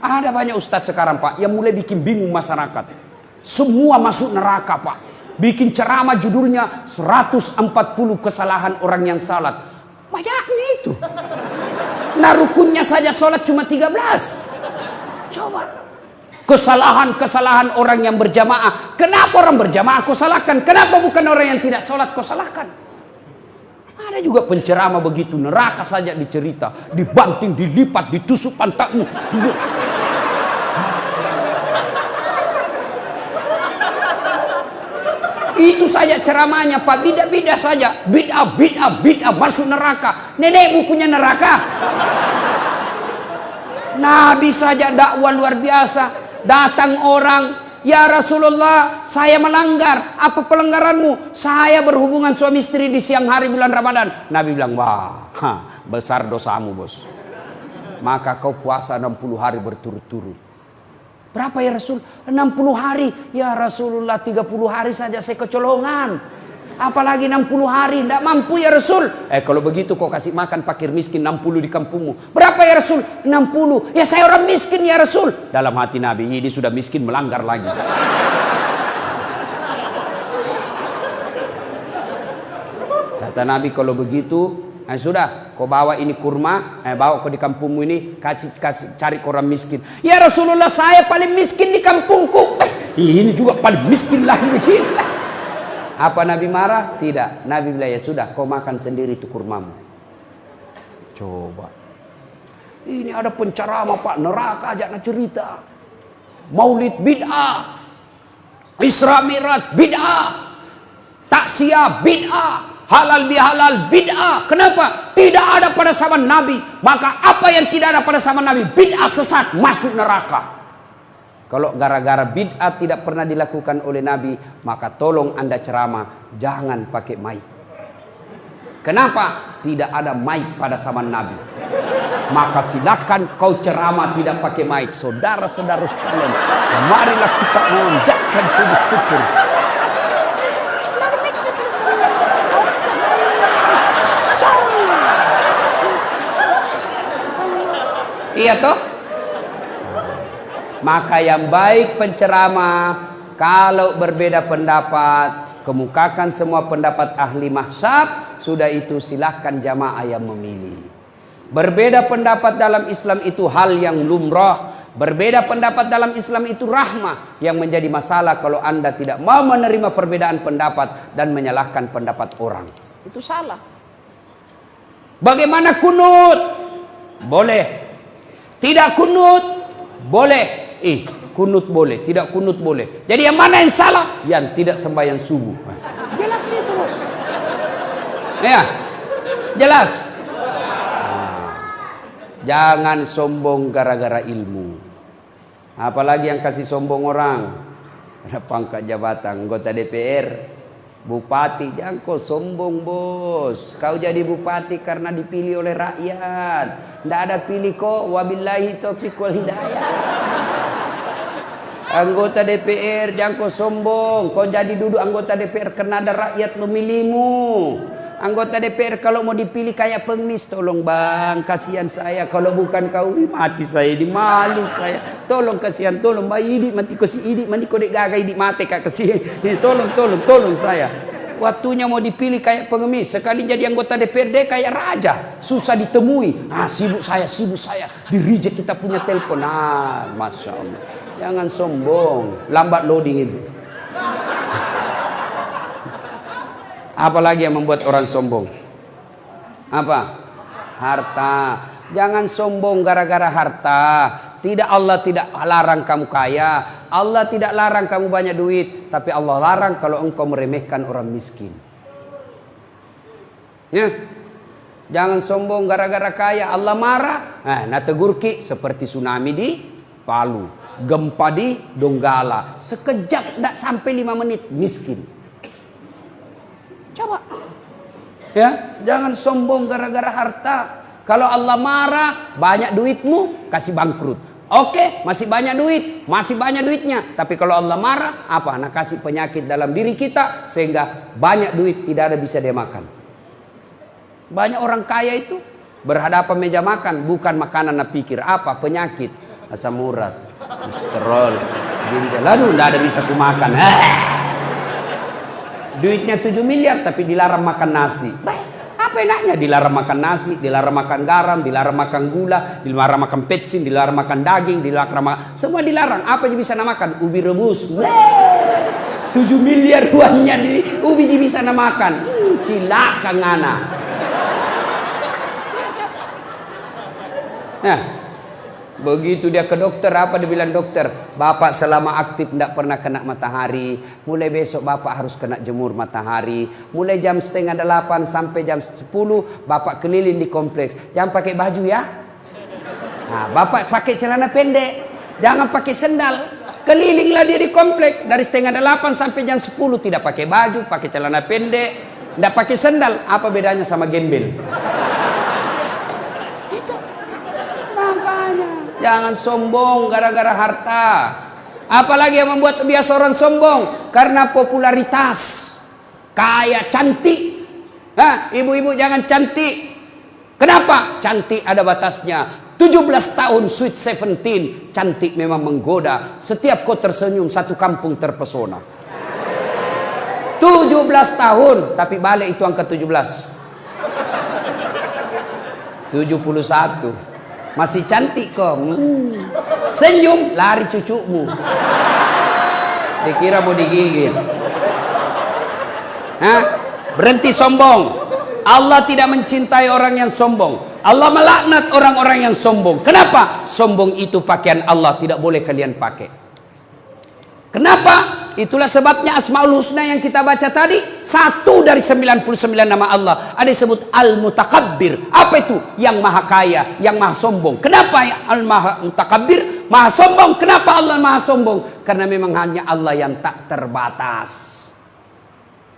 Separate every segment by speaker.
Speaker 1: Ada banyak ustadz sekarang Pak yang mulai bikin bingung masyarakat. Semua masuk neraka Pak. Bikin ceramah judulnya 140 kesalahan orang yang salat. Banyaknya itu. Nah rukunnya saja sholat cuma 13. Coba. Kesalahan-kesalahan orang yang berjamaah. Kenapa orang berjamaah kau salahkan? Kenapa bukan orang yang tidak sholat kau salahkan? Ada juga penceramah begitu, neraka saja dicerita, dibanting, dilipat, ditusuk pantatmu. Itu saja ceramahnya Pak, bid'ah saja, bid'ah masuk neraka. Nenekmu punya neraka. Nabi saja dakwah luar biasa, datang orang, ya Rasulullah, saya melanggar. Apa pelanggaranmu? Saya berhubungan suami istri di siang hari bulan Ramadan. Nabi bilang, wah, besar dosamu bos. Maka kau puasa 60 hari berturut-turut. Berapa ya Rasul? 60 hari. Ya Rasulullah 30 hari saja saya kecolongan. Apalagi 60 hari. Tidak mampu ya Rasul. Kalau begitu kau kasih makan fakir miskin 60 di kampungmu. Berapa ya Rasul? 60. Ya saya orang miskin ya Rasul. Dalam hati Nabi, ini sudah miskin melanggar lagi. Kata Nabi, kalau begitu sudah, kau bawa ini kurma, bawa kau di kampungmu ini, kasih cari orang miskin. Ya Rasulullah, saya paling miskin di kampungku. Ini juga paling miskin lagi begini. Apa Nabi marah? Tidak. Nabi bilang, ya sudah, kau makan sendiri itu kurmamu. Coba. Ini ada penceramah Pak, neraka aja nak cerita. Maulid bid'ah, Isra Mi'raj bid'ah, taksiyah bid'ah, halal bihalal bid'ah. Kenapa? Tidak ada pada zaman Nabi. Maka apa yang tidak ada pada zaman Nabi, bid'ah sesat, masuk neraka. Kalau gara-gara bid'ah tidak pernah dilakukan oleh Nabi, maka tolong Anda ceramah jangan pakai mic. Kenapa? Tidak ada mic pada zaman Nabi. Maka silakan kau ceramah tidak pakai mic. Saudara-saudara sekalian, marilah kita mengucapkan puji syukur. Iya toh? Maka yang baik penceramah, kalau berbeda pendapat, kemukakan semua pendapat ahli mazhab, sudah itu silahkan jamaah yang memilih. Berbeda pendapat dalam Islam itu hal yang lumrah. Berbeda pendapat dalam Islam itu rahmah. Yang menjadi masalah kalau Anda tidak mau menerima perbedaan pendapat dan menyalahkan pendapat orang. Itu salah. Bagaimana kunut? Boleh. Tidak kunut? Boleh. Kunut boleh, tidak kunut boleh. Jadi yang mana yang salah? Yang tidak sembahyang subuh. Jelas itu bos. Ya, jelas. Jangan sombong gara-gara ilmu. Apalagi yang kasih sombong orang. Ada pangkat jabatan, anggota DPR, bupati. Jangan kau sombong bos. Kau jadi bupati karena dipilih oleh rakyat. Tidak ada pilih kok. Wabillahi taufiq wal hidayah. Anggota DPR, jangan kau sombong. Kau jadi duduk anggota DPR karena ada rakyat memilihmu. Anggota DPR kalau mau dipilih kayak pengemis, tolong bang, kasihan saya. Kalau bukan kau, mati saya, dimalu saya. Tolong kasihan, tolong bang, idik mati ko si idik, mandi ko dek gagai idik mati kak kasihan. Tolong saya. Waktunya mau dipilih kayak pengemis, sekali jadi anggota DPRD kayak raja, susah ditemui. Sibuk saya, di reject kita punya telepon. Masya Allah. Jangan sombong, lambat loading itu. Apalagi yang membuat orang sombong? Apa? Harta. Jangan sombong gara-gara harta. Tidak, Allah tidak larang kamu kaya. Allah tidak larang kamu banyak duit. Tapi Allah larang kalau engkau meremehkan orang miskin. Ya. Jangan sombong gara-gara kaya. Allah marah. Nah tegur ki seperti tsunami di Palu. Gempa di Donggala. Sekejap tidak sampai 5 menit miskin. Coba. Ya, jangan sombong gara-gara harta. Kalau Allah marah, banyak duitmu, kasih bangkrut. Oke, masih banyak duit, masih banyak duitnya. Tapi kalau Allah marah, apa? Nah, kasih penyakit dalam diri kita sehingga banyak duit tidak ada bisa dia makan. Banyak orang kaya itu berhadapan meja makan, bukan makanan, nah pikir apa? Penyakit. asam urat, kolesterol, ginjal. Aduh, nggak ada bisa kumakan. Duitnya 7 miliar tapi dilarang makan nasi. Apa enaknya dilarang makan nasi, dilarang makan garam, dilarang makan gula, dilarang makan petsin, dilarang makan daging, dilarang makan, semua dilarang. Apa yang bisa makan? Ubi rebus. 7 miliar uangnya di ubi bisa makan. Cilaka ngana. Nah, begitu dia ke dokter, apa dia bilang dokter? Bapak selama aktif tidak pernah kena matahari. Mulai besok bapak harus kena jemur matahari. Mulai jam 7:30 sampai jam 10 bapak keliling di kompleks. Jangan pakai baju ya. Nah, bapak pakai celana pendek, jangan pakai sendal. Kelilinglah dia di kompleks dari 7:30 sampai jam 10, tidak pakai baju, pakai celana pendek, tidak pakai sendal. Apa bedanya sama gembel? Jangan sombong gara-gara harta. Apalagi yang membuat biasa orang sombong? Karena popularitas. Kaya, cantik. Ibu-ibu jangan cantik. Kenapa? Cantik ada batasnya. 17 tahun sweet 17. Cantik memang menggoda. Setiap kau tersenyum satu kampung terpesona. 17 tahun. Tapi balik itu angka 17. 71. Masih cantik kok. Senyum lari cucumu. Dikira mau digigit. Berhenti sombong. Allah tidak mencintai orang yang sombong. Allah melaknat orang-orang yang sombong. Kenapa? Sombong itu pakaian Allah, tidak boleh kalian pakai. Kenapa? Itulah sebabnya Asmaul Husna yang kita baca tadi, 1 dari 99 nama Allah ada disebut Al-Mutakabbir. Apa itu? Yang maha kaya, yang maha sombong. Kenapa Al-Mutakabbir maha sombong? Kenapa Allah maha sombong? Karena memang hanya Allah yang tak terbatas.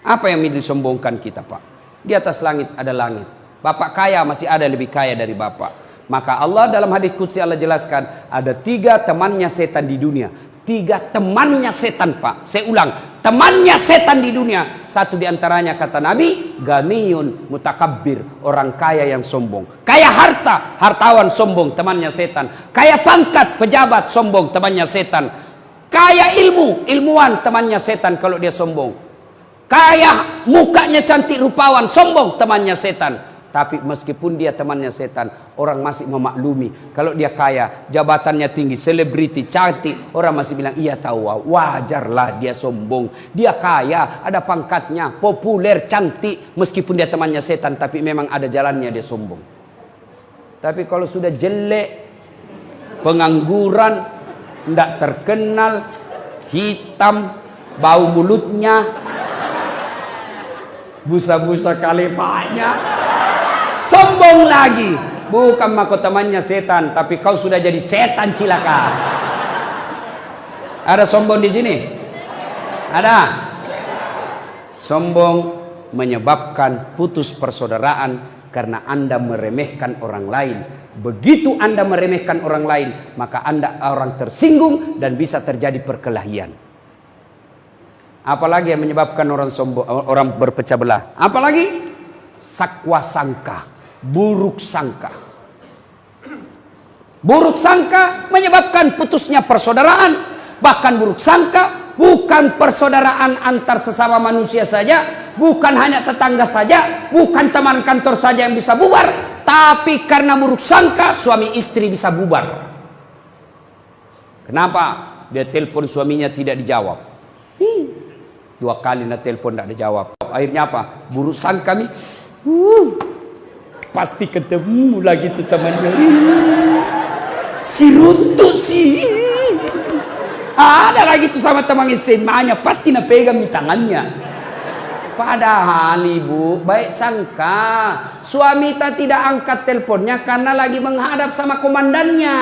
Speaker 1: Apa yang disombongkan kita, Pak? Di atas langit ada langit. Bapak kaya, masih ada lebih kaya dari Bapak. Maka Allah dalam hadis qudsi Allah jelaskan, ada 3 temannya setan di dunia. 3 temannya setan, Pak. Saya ulang, temannya setan di dunia. 1 diantaranya kata Nabi, ganiyun mutakabbir, orang kaya yang sombong. Kaya harta, hartawan sombong, temannya setan. Kaya pangkat, pejabat sombong, temannya setan. Kaya ilmu, ilmuwan, temannya setan kalau dia sombong. Kaya mukanya cantik rupawan, sombong, temannya setan. Tapi meskipun dia temannya setan, orang masih memaklumi. Kalau dia kaya, jabatannya tinggi, selebriti, cantik, orang masih bilang, iya tahu, wajarlah dia sombong. Dia kaya, ada pangkatnya, populer, cantik. Meskipun dia temannya setan, tapi memang ada jalannya dia sombong. Tapi kalau sudah jelek, pengangguran, tidak terkenal, hitam, bau mulutnya, busa-busa kalepanya, sombong lagi. Bukan mako temannya setan, tapi kau sudah jadi setan cilaka. Ada sombong di sini? Ada. Sombong menyebabkan putus persaudaraan karena Anda meremehkan orang lain. Begitu Anda meremehkan orang lain, maka Anda orang tersinggung dan bisa terjadi perkelahian. Apalagi yang menyebabkan orang sombong, orang berpecah belah? Apalagi? Sakwa sangka, buruk sangka. Buruk sangka menyebabkan putusnya persaudaraan. Bahkan buruk sangka bukan persaudaraan antar sesama manusia saja, bukan hanya tetangga saja, bukan teman kantor saja yang bisa bubar, tapi karena buruk sangka suami istri bisa bubar. Kenapa? Dia telepon suaminya tidak dijawab. 2 kali nak telepon tidak dijawab. Akhirnya apa? Buruk sangka nih. Pasti ketemu lagi tuh temannya. Si runtut sih. Ada lagi tuh sama teman SMA-nya, pasti nak pegang di tangannya. Padahal ibu baik sangka, suami tak tidak angkat teleponnya karena lagi menghadap sama komandannya.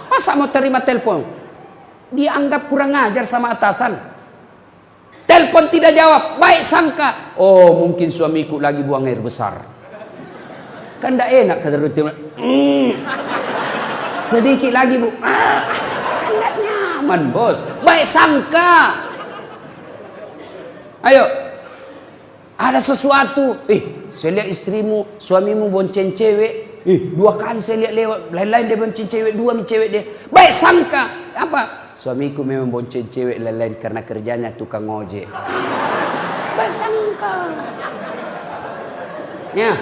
Speaker 1: Masa mau terima telepon? Dianggap kurang ajar sama atasan. Telepon tidak jawab, baik sangka, oh mungkin suamiku lagi buang air besar. Kan tidak enak kata rutin. Sedikit lagi bu, tidak nyaman bos. Baik sangka. Ayo, ada sesuatu. Saya lihat istrimu, suamimu bonceng cewek. Dua kali saya lihat lewat, lain-lain dia bonceng cewek, dua cewek dia. Baik sangka, apa? Suamiku memang bonceng cewek lain-lain karena kerjanya tukang ojek. Baik sangka. Ya.